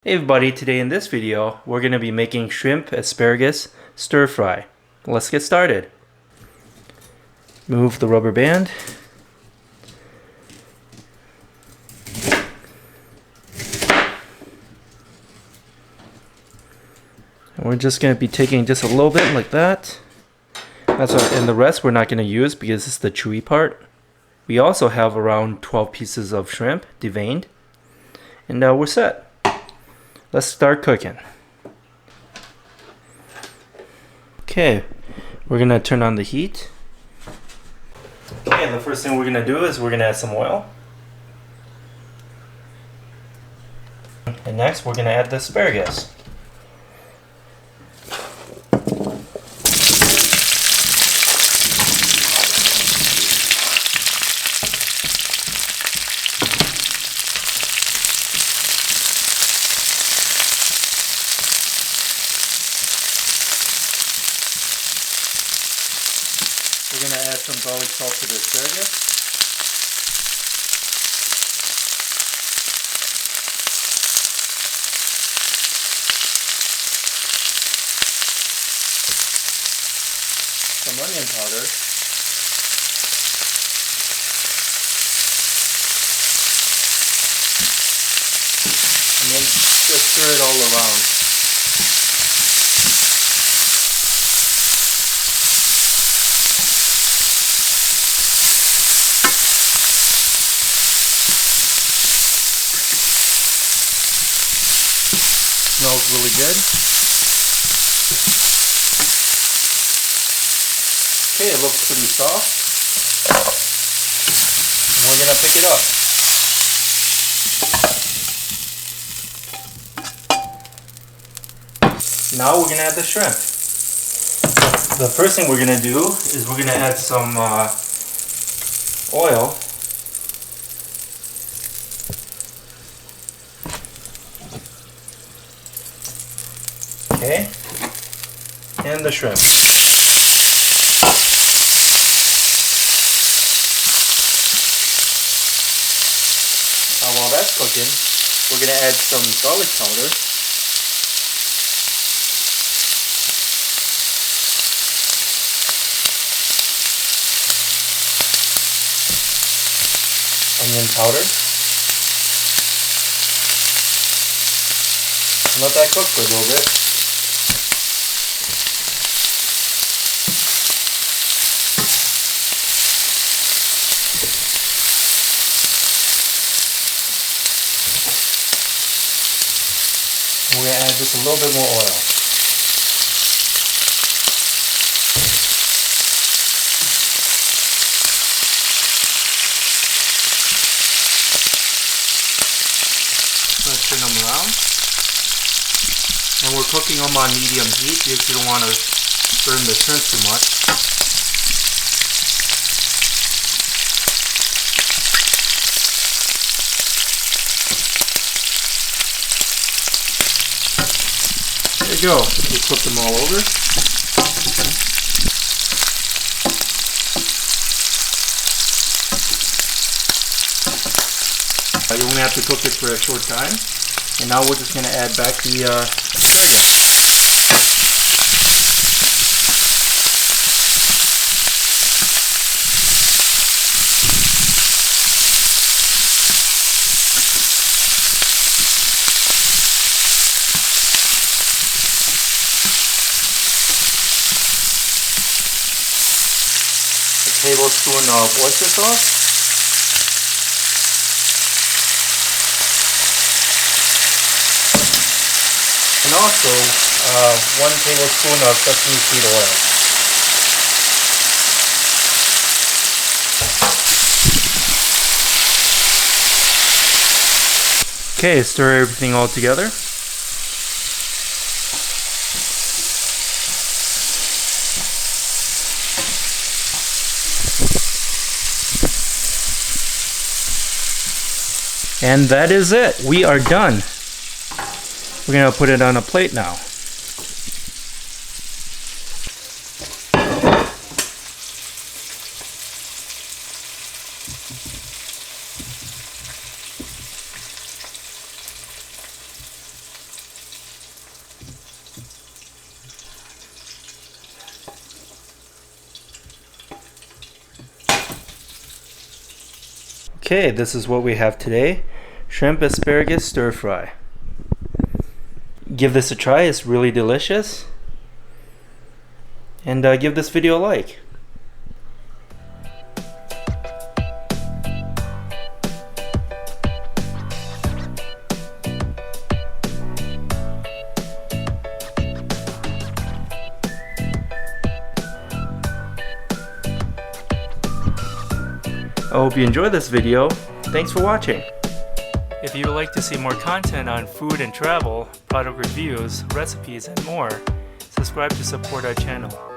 Hey everybody, today in this video, we're going to be making shrimp asparagus stir fry. Let's get started. Move the rubber band. And we're just going to be taking just a little bit like that. And the rest we're not going to use because it's the chewy part. We also have around 12 pieces of shrimp deveined. And now we're set. Let's start cooking. Okay, we're gonna turn on the heat. Okay, the first thing we're gonna do is we're gonna add some oil. And next we're gonna add the asparagus. We're going to add some garlic salt to the asparagus. Some onion powder. And then just stir it all around. Smells really good. Okay, it looks pretty soft. And we're gonna pick it up. Now we're gonna add the shrimp. The first thing we're gonna do is we're gonna add some oil. Okay, and the shrimp. Now while that's cooking, we're going to add some garlic powder. Onion powder. Let that cook for a little bit. We're going to add just a little bit more oil. Let's turn them around. And we're cooking them on medium heat because you don't want to burn the shrimp too much. There you go. We flip them all over. You only have to cook it for a short time. And now we're just going to add back the asparagus. Tablespoon of oyster sauce. And also 1 tablespoon of sesame seed oil. Okay, stir everything all together. And that is it. We are done. We're going to put it on a plate now. Okay, this is what we have today. Shrimp asparagus stir fry. Give this a try, it's really delicious. And give this video a like. I hope you enjoyed this video. Thanks for watching. If you would like to see more content on food and travel, product reviews, recipes, and more, subscribe to support our channel.